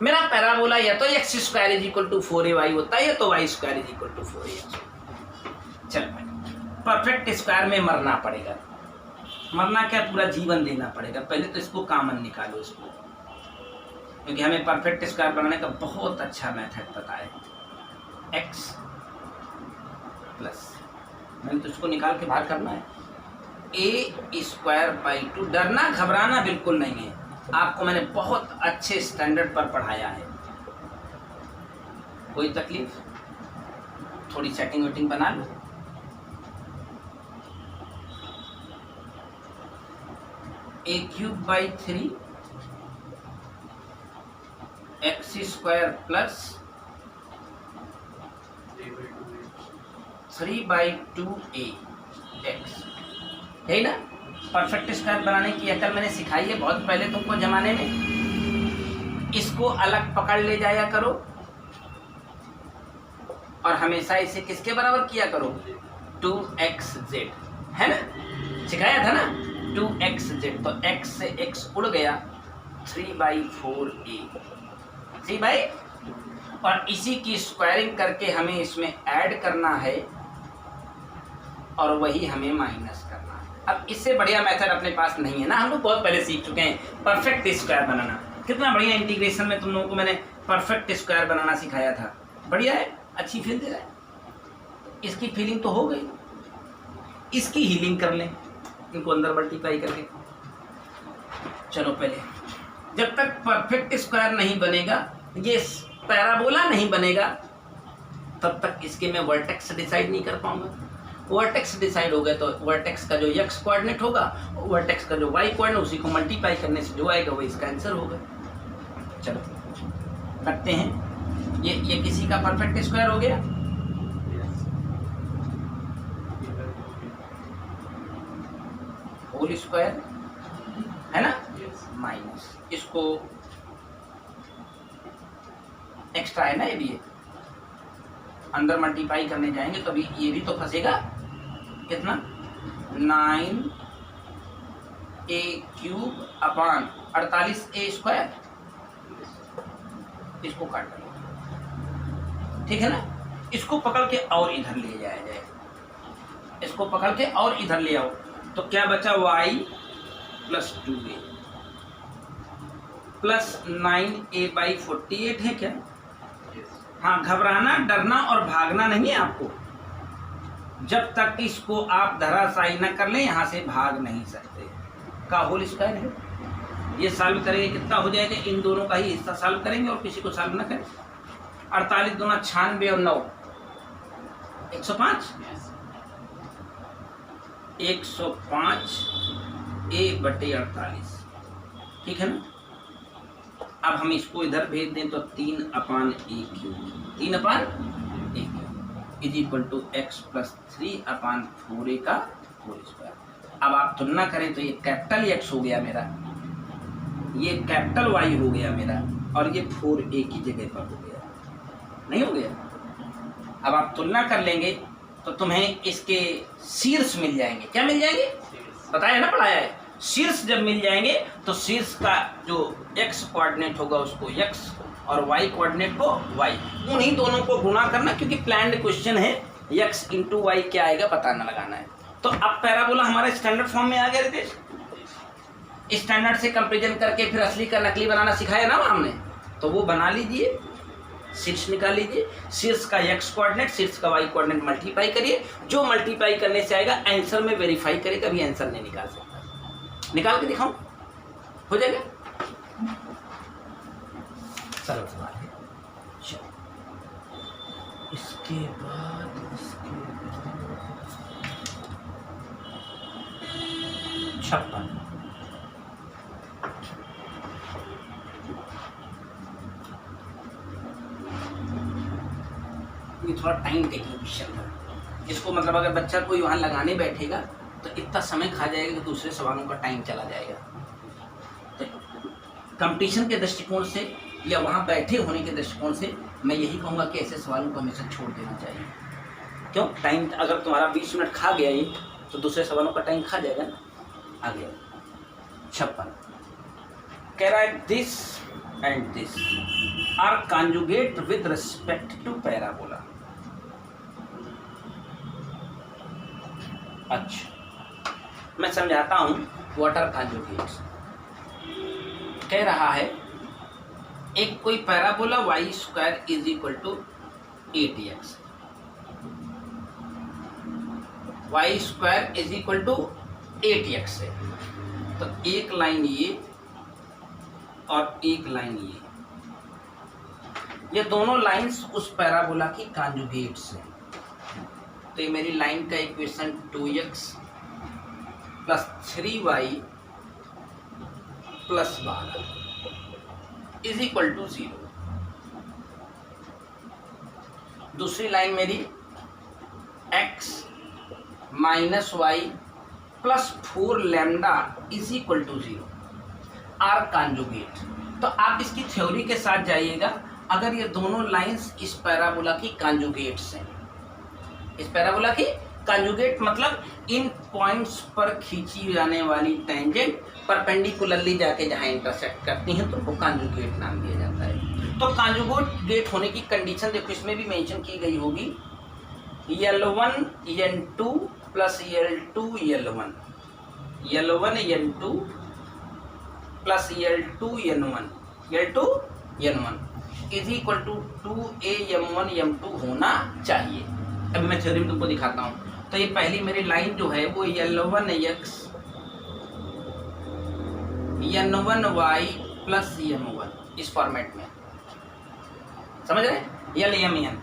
मेरा पैराबोला या तो X square is equal to 4ay होता है या तो Y square is equal to 4ax। चल भाई, परफेक्ट स्क्वायर में मरना पड़ेगा। मरना क्या, पूरा जीवन देना पड़ेगा। पहले तो इसको कॉमन निकालो इसको, क्योंकि हमें परफेक्ट स्क्वायर बनाने का बहुत अच्छा मेथड पता है। x प्लस, मैंने तो इसको निकाल के बाहर करना है, a स्क्वायर बाई 2। डरना घबराना बिल्कुल नहीं है, आपको मैंने बहुत अच्छे स्टैंडर्ड पर पढ़ाया है। कोई तकलीफ, थोड़ी सेटिंग वेटिंग बना लो। a cube by 3 x square plus 3 by 2a x, है ना। परफेक्ट स्क्वायर बनाने की अकल मैंने सिखाई है बहुत पहले तुमको जमाने में। इसको अलग पकड़ ले जाया करो और हमेशा इसे किसके बराबर किया करो, 2xz, है ना, सिखाया था ना 2xz। तो x से x उड़ गया, 3/4a, 3/, और इसी की स्क्वायरिंग करके हमें इसमें ऐड करना है और वही हमें माइनस करना है। अब इससे बढ़िया मेथड अपने पास नहीं है ना, हम लोग बहुत पहले सीख चुके हैं परफेक्ट स्क्वायर बनाना। कितना बढ़िया इंटीग्रेशन में तुम लोगों को मैंने परफेक्ट स्क्वायर बनाना सिखाया था। बढ़िया है, अच्छी फील दे रहा है। इसकी फीलिंग तो हो गई, इसकी हीलिंग कर लें, इनको अंदर मल्टीप्लाई करके। चलो पहले, जब तक परफेक्ट स्क्वायर नहीं बनेगा, ये पैराबोला नहीं बनेगा, तब तक इसके मैं वर्टेक्स डिसाइड नहीं कर पाऊंगा। वर्टेक्स डिसाइड हो गया तो वर्टेक्स का जो x कोऑर्डिनेट होगा, वर्टेक्स का जो y कोऑर्डिनेट, उसी को मल्टीप्लाई करने से जो आएगा वो इसका आंसर होगा। चलो करते हैं, ये किसी का परफेक्ट स्क्वायर हो गया। होल स्क्वायर है ना, माइनस इसको एक्स्ट्रा है ना, ये भी है, अंदर मल्टीप्लाई करने जाएंगे तो अभी ये भी तो फंसेगा। कितना, 9a क्यूब अपान 48a स्क्वायर, इसको काट लो, ठीक है ना। इसको पकड़ के और इधर ले जाया जाए, इसको पकड़ के और इधर ले आओ, तो क्या बचा, y plus 2a plus 9a/48 है क्या। हाँ, घबराना डरना और भागना नहीं है आपको। जब तक इसको आप धराशायी न कर लें, यहाँ से भाग नहीं सकते। का होल स्क्वायर है, ये सॉल्व करेंगे कितना हो जाएगा, इन दोनों का ही हिस्सा सॉल्व करेंगे और किसी को सॉल्व न करें। 48 दूना 96 और 9 105, 105 a/48, ठीक है ना। अब हम इसको इधर भेज दें तो 3/a cube, 3/a cube is equal to x plus 3/4a का होल स्क्वायर। अब आप तुलना करें तो ये कैपिटल x हो गया मेरा, ये कैपिटल y हो गया मेरा, और ये 4a की जगह पर हो गया, नहीं हो गया। अब आप तुलना कर लेंगे तो तुम्हें इसके शीर्ष मिल जाएंगे। क्या मिल जाएंगे, बताया ना, पढ़ाया है। शीर्ष जब मिल जाएंगे तो शीर्ष का जो x कोऑर्डिनेट होगा उसको x और y कोऑर्डिनेट को y, उन्हीं दोनों को गुणा करना, क्योंकि प्लान्ड क्वेश्चन है। x इंटू वाई क्या आएगा बताना लगाना है। तो अब पैराबोला हमारा स्टैंडर्ड फॉर्म में आ गया रितेश। स्टैंडर्ड से कंपेरिजन करके फिर असली का नकली बनाना सिखाया ना हमने, तो वो बना लीजिए, शीर्ष निकाल लीजिए, शीर्ष का x कोऑर्डिनेट, शीर्ष का y कोऑर्डिनेट मल्टीप्लाई करिए, जो मल्टीप्लाई करने से आएगा आंसर में वेरीफाई करेगा, कभी आंसर नहीं निकाल सकता। निकाल के दिखाऊं, हो जाएगा। सरल सवाल है। इसके बाद 56, ये थोड़ा टाइम टेकिंग क्वेश्चन था। इसको मतलब अगर बच्चा कोई वहां लगाने बैठेगा तो इतना समय खा जाएगा कि दूसरे सवालों का टाइम चला जाएगा। तो कंपटीशन के दृष्टिकोण से या वहाँ बैठे होने के दृष्टिकोण से मैं यही कहूँगा कि ऐसे सवालों को हमेशा छोड़ देना चाहिए। क्यों? टाइम अगर तुम्हारा 20 मिनट खा गया ये तो दूसरे सवालों का टाइम खा जाएगा ना। आगे 56 कह रहा है this and this are conjugate with respect to parabola. अच्छा मैं समझाता हूं व्हाट आर कॉन्जुगेट्स। कह रहा है एक कोई parabola y square is equal to 8x, y square is equal to 8x है। तो एक लाइन ये और एक लाइन ये दोनों लाइंस उस पैराबोला की कॉन्जुगेट्स हैं। तो ये मेरी लाइन का equation 2x plus 3y plus 12 is equal to 0। दूसरी लाइन मेरी x minus Y plus 4 lambda is equal to 0 are conjugate. तो आप इसकी थ्योरी के साथ जाइएगा। अगर ये दोनों लाइंस इस पैराबोला की कॉन्जुगेट्स हैं, इस पैराबोला की कॉन्जुगेट मतलब इन पॉइंट्स पर खींची जाने वाली टेंजेंट परपेंडिकुलरली जाके जहाँ इंटरसेक्ट करती हैं तो वो कॉन्जुगेट नाम दिया जाता है। तो कॉन्जुगेट होने की कंडीशन देखो इसमें भी मेंशन की गई होगी, L1 N2 plus L2 L1, L1 N2 plus L2 N1, L2 N1 is equal to 2a M1 M2 होना चाहिए। अभी मैं थ्योरी में तुमको दिखाता हूँ। तो ये पहली मेरी लाइन जो है वो L1x N1y प्लस M1 इस फॉर्मेट में, समझ रहे हैं? LMN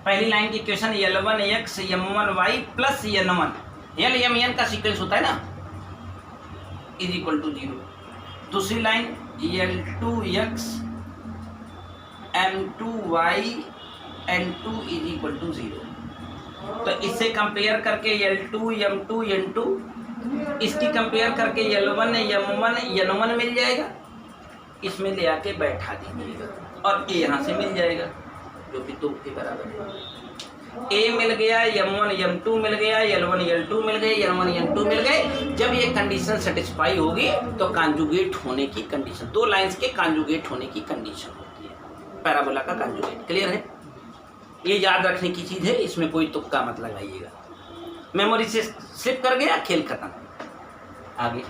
पहली लाइन की equation L1x M1y plus N1 LMN का सीक्वेंस होता है ना, इज इक्वल टू 0। दूसरी line L2x M2y N2 is equal to 0। तो इससे कंपेयर करके L2 M2 N2, इसकी कंपेयर करके L1 M1 N1 मिल जाएगा। इसमें ले आके बैठा दीजिएगा और A यहाँ से मिल जाएगा जो कि 2 के बराबर है। A मिल गया, M1 M2 मिल गया, L1 L2 मिल गए, N1 N2 मिल गए। जब ये कंडीशन सेटिस्फाई होगी तो कॉन्जुगेट होने की कंडीशन, दो लाइंस के कॉन्जुगेट होने की कंडीशन होती है पैराबोला का कॉन्जुगेट। क्लियर है? ये याद रखने की चीज़ है, इसमें कोई तुक्का मत लगाइएगा। मेमोरी से स्लिप कर गया, खेल खत्म। आगे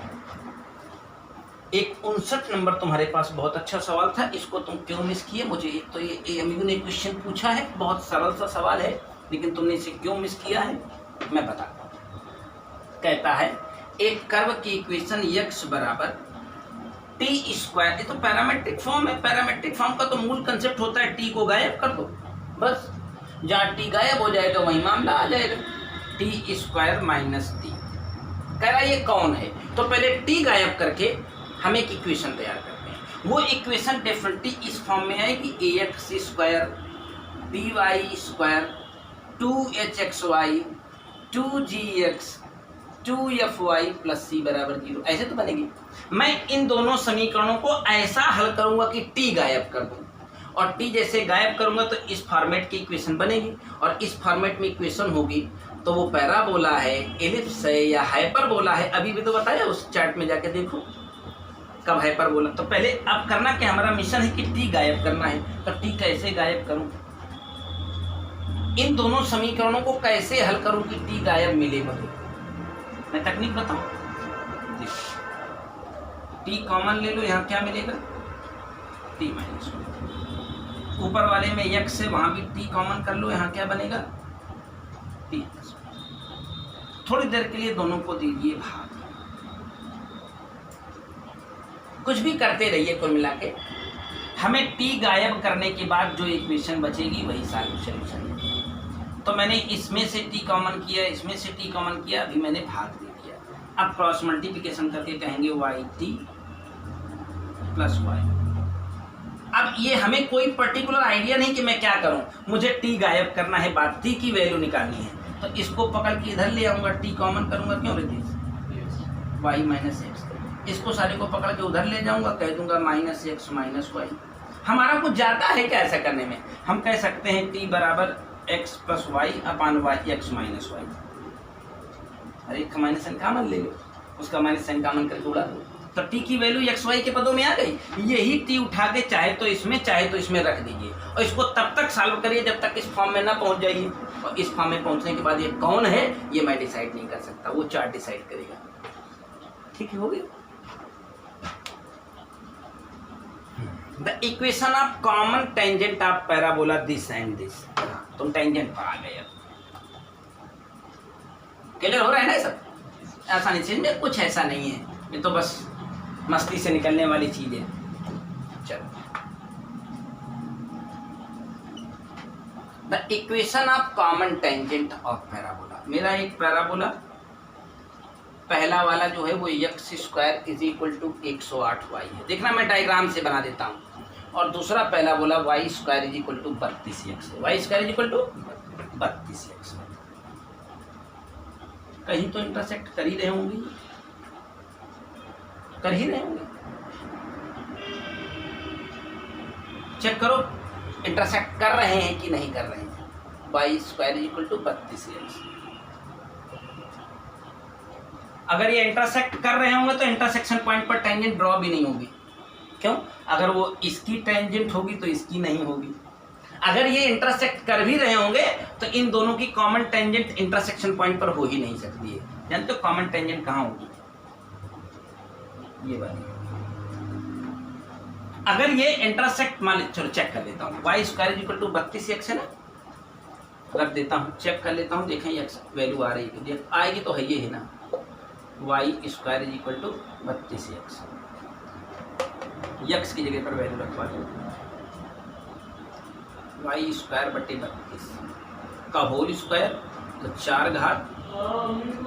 एक 59 नंबर तुम्हारे पास बहुत अच्छा सवाल था, इसको तुम क्यों मिस किए? मुझे तो ये AMU ने क्वेश्चन पूछा है, बहुत सरल सा सवाल है, लेकिन तुमने इसे क्यों मिस किया है मैं बताता हूँ। कहता है एक कर्व की इक्वेशन x बराबर टी स्क्वायर, ये तो पैरामेट्रिक फॉर्म है। पैरामेट्रिक फॉर्म का तो मूल कंसेप्ट होता है टी को गायब कर दो, बस जहाँ टी गायब हो जाएगा वही मामला आ जाएगा। टी स्क्वायर माइनस टी कह रहा है ये कौन है? तो पहले टी गायब करके हम एक इक्वेशन तैयार करते हैं। वो इक्वेशन डेफिनेटली इस फॉर्म में है कि ax square by square 2hxy 2gx 2fy plus c बराबर 0, ऐसे तो बनेगी। मैं इन दोनों समीकरणों को ऐसा हल करूंगा कि टी गायब कर दूं, और टी जैसे गायब करूंगा तो इस फॉर्मेट की इक्वेशन बनेगी, और इस फॉर्मेट में इक्वेशन होगी तो वो पैराबोला है, एलिप्स है या हाइपरबोला है। अभी भी तो बताया, उस चार्ट में जाके देखो कब हाइपरबोला। तो पहले अब करना क्या, हमारा मिशन है कि टी गायब करना है। तो टी कैसे गायब करूं, इन दोनों समीकरणों को कैसे हल करूं कि टी गायब मिले? मैं तकनीक बताऊं, टी कॉमन ले लो, यहाँ क्या मिलेगा टी माइनस, ऊपर वाले में x है वहां भी टी कॉमन कर लो, यहाँ क्या बनेगा टी। थोड़ी देर के लिए दोनों को दीजिए भाग, कुछ भी करते रहिए। कुल मिला के हमें टी गायब करने के बाद जो इक्वेशन बचेगी वही सारी सोल्यूशन है। तो मैंने इसमें से टी कॉमन किया, इसमें से टी कॉमन किया, अभी मैंने भाग दे दिया। अब क्रॉस मल्टीप्लिकेशन करके कहेंगे वाई टी प्लस वाई अब ये हमें कोई पर्टिकुलर आइडिया नहीं कि मैं क्या करूं, मुझे टी गायब करना है, बात टी की वैल्यू निकालनी है, तो इसको पकड़ के इधर ले आऊंगा, टी कॉमन करूंगा, क्यों रितीश, y माइनस एक्स, इसको सारे को पकड़ के उधर ले जाऊंगा, कह दूंगा माइनस एक्स माइनस वाई। हमारा कुछ जाता है क्या ऐसा करने में, हम कह सकते हैं टी बराबर x plus Y upon y x minus Y. अरे एक का माइनस साइन कॉमन ले लो, उसका माइनस साइन कॉमन करके उड़ा दो, तो टी की वैल्यू एक्स वाई के पदों में आ गई। यही टी उठा के चाहे तो इसमें रख दीजिए और इसको तब तक सॉल्व करिए जब तक इस फॉर्म में ना पहुंच जाइए, और इस फॉर्म में पहुंचने के बाद ये कौन है ये मैं डिसाइड नहीं कर सकता, वो चार्ट डिसाइड करेगा। ठीक है, हो गया। The equation of common tangent of parabola this and this, तुम टेंजेंट पर आ गए। क्लियर हो रहा है ना सब आसानी से, में कुछ ऐसा नहीं है, ये तो बस मस्ती से निकलने वाली चीज है। चलो, the equation of common tangent of parabola, मेरा एक पैराबोला पहला वाला जो है वो X square is equal to 108 Y है, देखना मैं डायग्राम से बना देता हूँ, और दूसरा पहला बोला Y square is equal to 32x है, Y square is equal to 32x। कहीं तो इंटरसेक्ट कर ही रहे होंगे, कर ही रहे होंगे, चेक करो इंटरसेक्ट कर रहे हैं कि नहीं कर रहे हैं। Y square is equal to 32x, अगर ये इंटरसेक्ट कर रहे होंगे तो इंटरसेक्शन पॉइंट पर टेंजेंट ड्रॉ भी नहीं होगी, क्यों, अगर वो इसकी टेंजेंट होगी तो इसकी नहीं होगी। अगर ये इंटरसेक्ट कर भी रहे होंगे तो इन दोनों की कॉमन टेंजेंट इंटरसेक्शन पॉइंट पर हो ही नहीं सकती है। जानते हो कॉमन टेंजेंट कहाँ होगी, ये वाली। अगर ये इंटरसेक्ट मान लीजिए, चलो चेक कर लेता हूँ, Y square equal to 32x है ना, रख देता हूँ, चेक कर लेता हूँ, देखें एक्स वैल्यू आ रही है, आएगी तो है, ये है ना, Y square is equal to 32x, यक्स की जगह पर वैल्यू रखवा दो, वाई स्क्वायर बटे 32 का होल स्क्वायर, तो 4 घात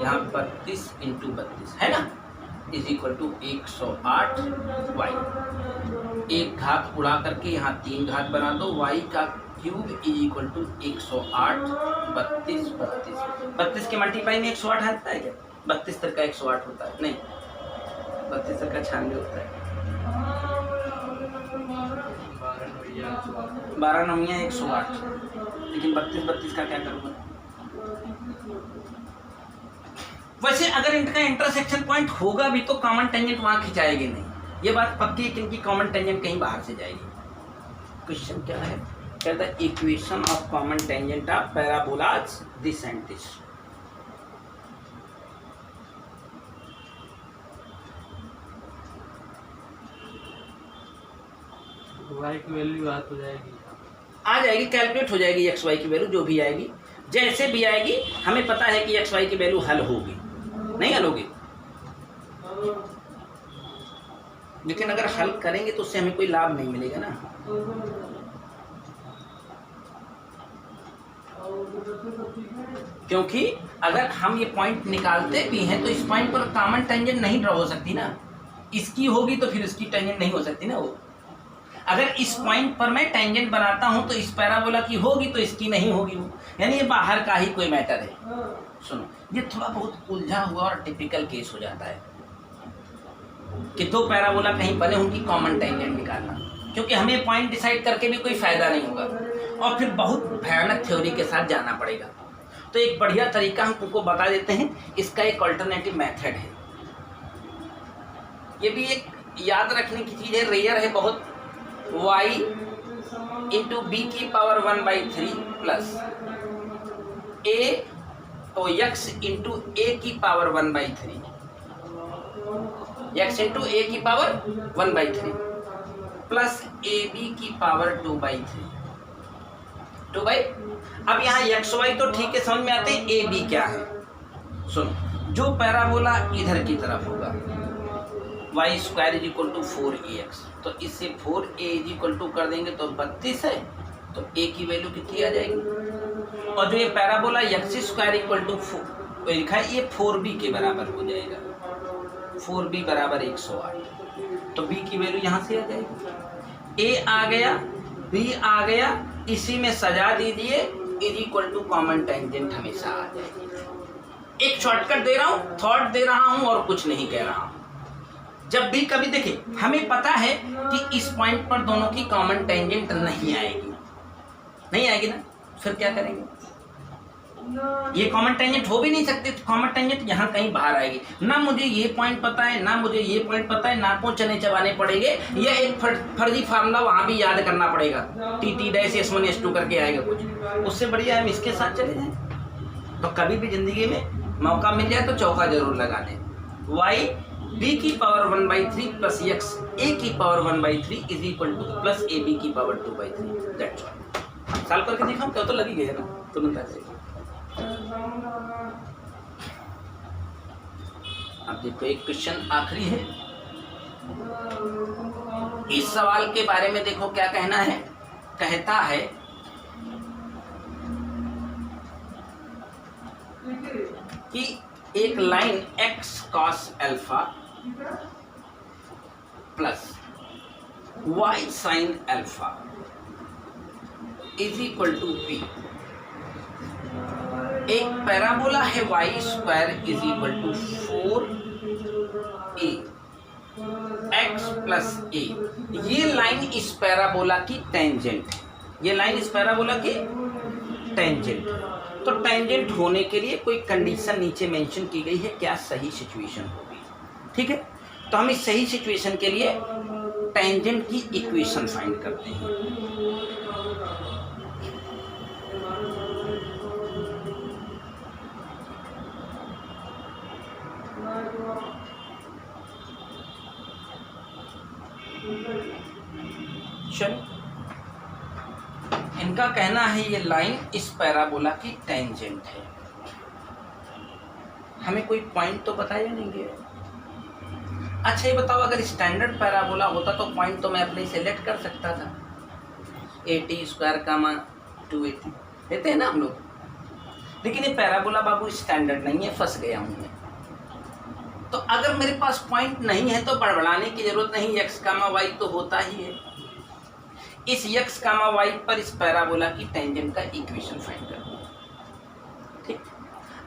यहाँ 32 इंटू 32 है ना, इज इक्वल टू 108 वाई। एक घात उड़ा करके यहाँ 3 घात बना दो, वाई का क्यूब इज इक्वल टू 108 32 32 के मल्टीप्लाई में 108 आता है क्या, 32 तक का 108 होता है, नहीं 32 तक का 96 होता है, 12 नौमियाँ 108, लेकिन 32 का क्या करूँगा। वैसे अगर इनका इंटरसेक्शन पॉइंट होगा भी तो कॉमन टेंजेंट वहाँ खिंचाएगी नहीं, ये बात पक्की है कि इनकी कॉमन टेंजेंट कहीं बाहर से जाएगी। क्वेश्चन क्या है, कहता है equation of common tangent of parabolas this and this. Y की वैल्यू आ तो जाएगी, आ जाएगी, कैलकुलेट हो जाएगी एक्स वाई की वैल्यू, जो भी आएगी जैसे भी आएगी, हमें पता है कि एक्स वाई की वैल्यू हल होगी, नहीं हल होगी, लेकिन अगर हल करेंगे तो उससे हमें कोई लाभ नहीं मिलेगा ना। क्योंकि अगर हम ये पॉइंट निकालते भी हैं तो इस पॉइंट पर कॉमन टेंजेंट नहीं ड्रॉ हो सकती ना, इसकी होगी तो फिर इसकी टेंजेंट नहीं हो सकती ना। वो अगर इस पॉइंट पर मैं टेंजेंट बनाता हूं तो इस पैराबोला की होगी तो इसकी नहीं होगी, वो यानी ये बाहर का ही कोई मैटर है। सुनो, ये थोड़ा बहुत उलझा हुआ और टिपिकल केस हो जाता है कि दो पैराबोला कहीं बने उनकी कॉमन टेंजेंट निकालना, क्योंकि हमें पॉइंट डिसाइड करके भी कोई फायदा नहीं होगा और फिर बहुत भयानक थ्योरी के साथ जाना पड़ेगा। तो एक बढ़िया तरीका हम तुमको बता देते हैं, इसका एक अल्टरनेटिव मेथड है, ये भी एक याद रखने की चीज़ है, रेयर है बहुत। y इंटू बी की पावर 1/3 प्लस a तो x इंटू ए की पावर 1/3, x इंटू ए की पावर 1/3 प्लस ए बी की पावर 2/3। अब यहाँ एक्स वाई तो ठीक है, समझ में आते हैं, ए बी क्या है। सुनो, जो पैराबोला इधर की तरफ होगा Y square is equal to 4ax, तो इससे 4a इज इक्वल टू कर देंगे तो 32 है, तो a की वैल्यू कितनी आ जाएगी। और जो ये parabola X square equal to लिखा है ये 4b के बराबर हो जाएगा, 4b बराबर 108, तो b की वैल्यू यहाँ से आ जाएगी। ए आ गया, बी आ गया, इसी में सजा दीजिए, is equal to common tangent हमेशा आ जाएगी। एक शॉर्टकट दे रहा हूं, थॉट दे रहा हूं और कुछ नहीं कह रहा हूं। जब भी कभी देखिए, हमें पता है कि इस पॉइंट पर दोनों की कॉमन टेंजेंट नहीं आएगी, नहीं आएगी ना, फिर क्या करेंगे? ये कॉमन टेंजेंट हो भी नहीं सकती, कॉमन टेंजेंट यहाँ कहीं बाहर आएगी ना। मुझे ये पॉइंट पता है ना, मुझे ये पॉइंट पता है, नाकों चने चबाने पड़ेंगे, या एक फर्जी फार्मूला वहां भी याद करना पड़ेगा, TT-S1 S2 करके आएगा कुछ, उससे बढ़िया हम इसके साथ चले जाएं। तो कभी भी जिंदगी में मौका मिल जाए तो चौका जरूर लगा दें। y b की पावर 1/3 प्लस x a की power 1/3 is equal two plus ab की पावर 2/3। That's all. सॉल्व करके देखो, क्या तो लग ही गया ना, तुरंत आ जाएगा। अब देखो एक क्वेश्चन आखिरी है, इस सवाल के बारे में देखो क्या कहना है। कहता है कि एक line x cos alpha plus y sin अल्फा इज इक्वल टू p। एक पैराबोला है y square is equal to 4a x plus a। ये लाइन इस पैराबोला की टेंजेंट है, ये लाइन इस पैराबोला की टेंजेंट है। तो टेंजेंट होने के लिए कोई कंडीशन नीचे मेंशन की गई है, क्या सही सिचुएशन होगी। ठीक है, तो हम इस सही सिचुएशन के लिए टेंजेंट की इक्वेशन फाइंड करते हैं। चलो, इनका कहना है ये लाइन इस पैराबोला की टेंजेंट है। हमें कोई पॉइंट तो बताया नहीं गया। अच्छा ये बताओ, अगर स्टैंडर्ड पैराबोला होता तो पॉइंट तो मैं अपने सेलेक्ट कर सकता था। 80 स्क्वायर का मान 280 देते हैं ना हम लोग, लेकिन ये पैराबोला बाबू स्टैंडर्ड नहीं है, फंस गया हूं मैं। तो अगर मेरे पास पॉइंट नहीं है तो बड़बड़ाने की जरूरत नहीं, x, y तो होता ही है। इस x, y पर इस पैराबोला की टेंजेंट का इक्वेशन फाइंड करना है। ठीक,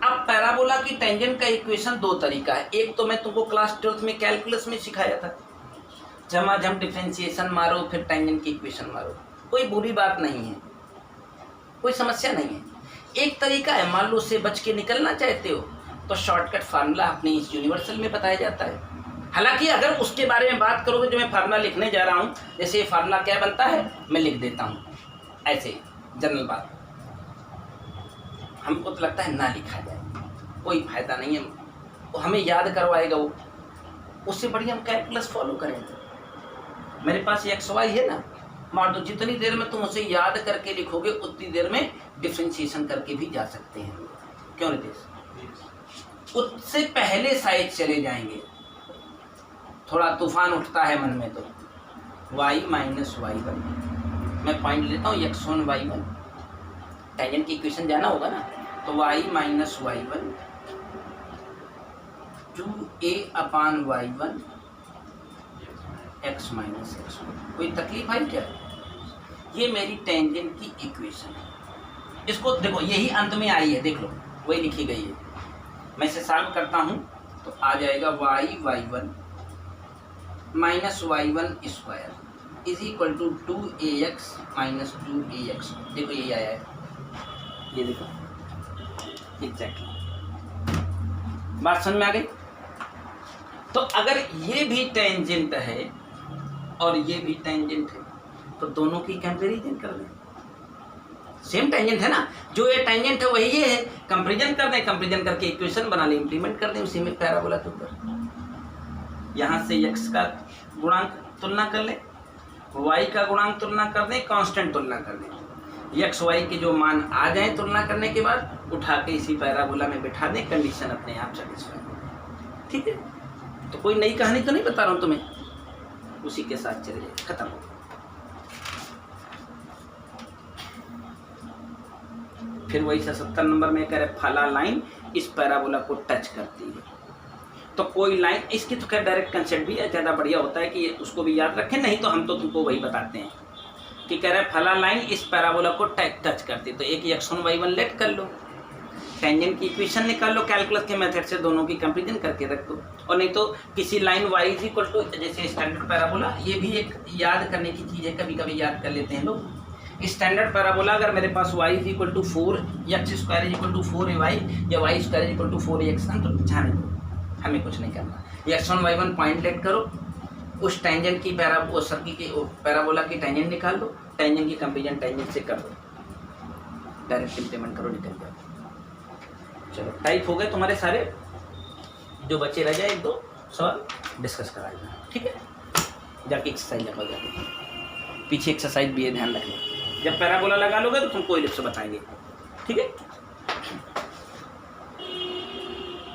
अब पैराबोला की टेंजेंट का इक्वेशन दो तरीका है। एक तो मैं तुमको क्लास 12th में कैलकुलस में सिखाया था, झमाझम डिफरेंशिएशन मारो फिर टेंजेंट की इक्वेशन मारो, कोई बुरी बात नहीं है, कोई समस्या नहीं है। एक तरीका है, मान लो उससे बच के निकलना चाहते हो तो शॉर्टकट फार्मूला अपने इस यूनिवर्सल में बताया जाता है। हालांकि अगर उसके बारे में बात करोगे जो मैं फार्मूला लिखने जा रहा हूँ, जैसे ये फार्मूला क्या बनता है मैं लिख देता हूँ, ऐसे जनरल बात, हमको तो लगता है ना लिखा जाए, कोई फायदा नहीं है, वो हमें याद करवाएगा वो, उससे बढ़िया हम कैलकुलस फॉलो करेंगे। मेरे पास एक्स वाई है ना, मान दो जितनी देर में तुम उसे याद करके लिखोगे उतनी देर में डिफ्रेंशिएशन करके भी जा सकते हैं। क्यों रितेश? उससे पहले शायद चले जाएंगे, थोड़ा तूफान उठता है मन में तो y माइनस y1, मैं पॉइंट लेता हूँ x1 y1, टेंजेंट की इक्वेशन जाना होगा ना, तो y माइनस y1 2a अपान y1 x माइनस x1। कोई तकलीफ आई क्या? ये मेरी टेंजेंट की इक्वेशन है, इसको देखो यही अंत में आई है, देख लो वही लिखी गई है। मैं इसे सॉल्व करता हूँ तो आ जाएगा y1 minus y1 square is equal to 2ax minus 2ax। देखो यही आया है, ये देखो एग्जैक्टली, बात समझ में आ गई? तो अगर ये भी टेंजेंट है और ये भी टेंजेंट है तो दोनों की कंपैरिजन कर लें, सेम टेंजेंट है ना, जो ये टेंजेंट है वही ये है, कंपैरिजन कर दें, कंपैरिजन करके इक्वेशन बना लें, इंप्लीमेंट कर दें उसी में पैराबोला के ऊपर। यहाँ से x का गुणांक तुलना कर लें, y का गुणांक तुलना कर दें, कांस्टेंट तुलना कर दें, x y के जो मान आ जाएं तुलना करने के बाद उठा के इसी पैराबोला में बिठा दें, कंडीशन अपने आप सेटिस्फाई। ठीक है, तो कोई नई कहानी तो नहीं बता रहा हूँ तुम्हें, उसी के साथ चले जाए, खत्म हो। फिर वही 70 नंबर में कह रहे फला लाइन इस पैराबोला को टच करती है, तो कोई लाइन, इसकी तो खैर डायरेक्ट कंसेप्ट भी है, ज़्यादा बढ़िया होता है कि उसको भी याद रखें, नहीं तो हम तो तुमको वही बताते हैं कि कह रहे हैं फला लाइन इस पैराबोला को टच करती, तो एक x1 y1 लेट कर लो, टेंजेंट की इक्वेशन निकाल लो कैलकुलस के मेथड से, दोनों की कंपेरिजन करके रख दो। और नहीं तो किसी line y is equal to, जैसे स्टैंडर्ड पैराबोला, ये भी एक याद करने की चीज़ है, कभी कभी याद कर लेते हैं लोग। स्टैंडर्ड पैराबोला अगर मेरे पास y is equal to 4, x square is equal to 4ay या y square is equal to 4ax, तो जाने दो, हमें कुछ नहीं करना। x1 y1 पॉइंट लेट करो, उस टेंजेंट की सर्किल की पैराबोला की टेंजेंट निकाल लो, टेंजेंट की कंपेरिजन टेंजेंट से कर दो, डायरेक्ट इम्प्लीमेंट करो, निकल जाओ। चलो टाइप हो गए तुम्हारे सारे, जो बच्चे रह जाए 1-2 सवाल डिस्कस करा देना, ठीक है। जाके एक्सरसाइज लगा जाके, पीछे एक्सरसाइज भी है, ध्यान रखना। जब पैराबोला लगा लोगे तो तुमको इलिप्स बताएंगे, ठीक है।